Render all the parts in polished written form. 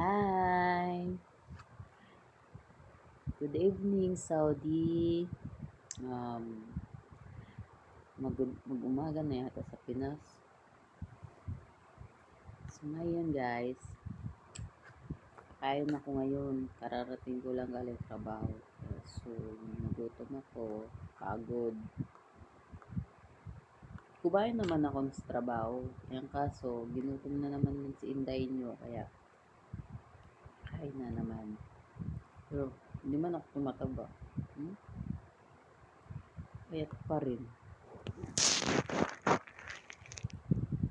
Hi! Good evening, Saudi. Um, mag-umaga na yata sa Pinas. So, ngayon guys, kakain ako ngayon. Kararating ko lang galing trabaho. So, nagutom ako. Pagod. Kumain naman ako sa trabaho. Yung kaso, ginutom na naman si Inday nyo. Kaya, kain na naman. Pero, hindi man ako tumataba. Payat pa rin.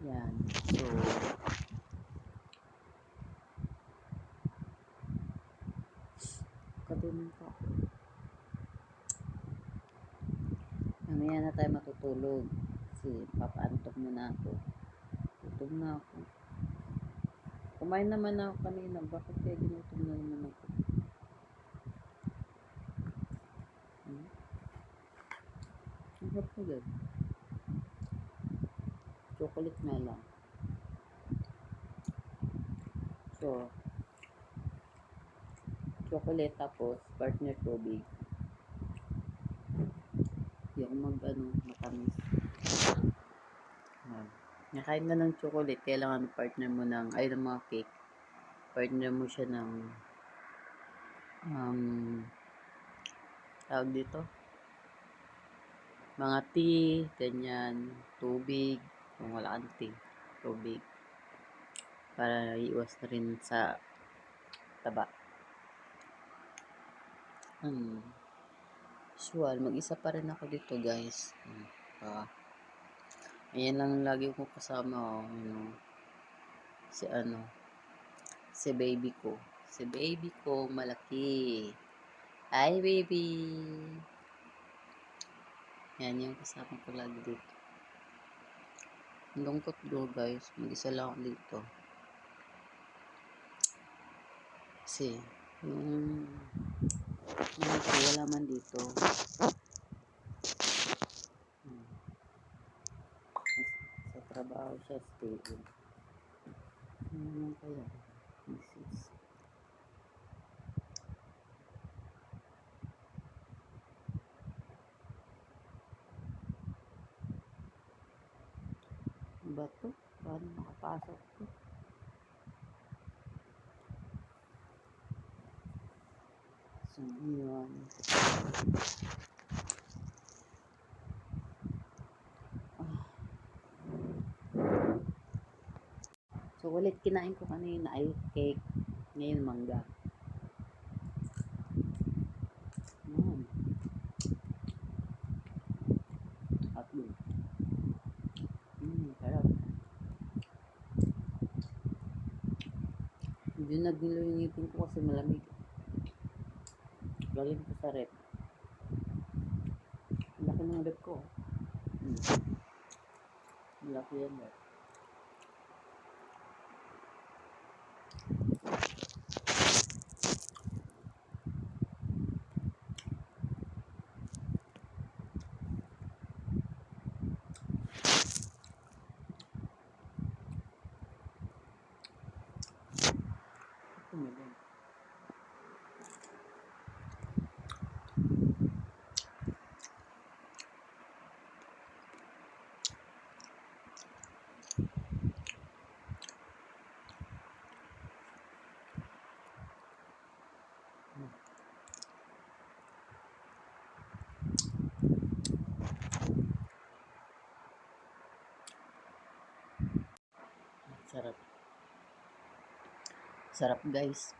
Yan. So, kadun pa ako. Mamaya na tayo matutulog. Kasi papaantok na ako. Gutom na ako. Kumain naman ako kanina. Bakit kaya ginutom na naman ako? Ang harap ko dyan. Chocolate na lang. So, chocolate tapos partner tubig. Yung matamis. Nakain ka ng chocolate, kailangan partner mo ng, ng mga cake. Partner mo siya ng, tawag dito, mga tea, ganyan, tubig, kung wala kang tea, tubig. Para iwas na rin sa taba. Usual, mag-isa pa rin ako dito guys. Ayan lang lagi ko kasama, si baby ko. Si baby ko, malaki. Hi, baby! Yan yung kasama ko lagi dito. Ang lungkot ko, guys. Mag-isa lang ako dito. Kasi, wala man dito. Sa trabaho siya, stable. Ano naman kaya? Mrs. Ba to? Paano makapasok to? So, yun. So, ulit kinain ko kanina ay cake. Ngayon, mangga. Hotdog. Sarap. Hindi nagdilo yung ngipin ko kasi malamig. Galing ko sa rep. Laki ng rep ko. Laki yan rep. Sarap. Sarap guys.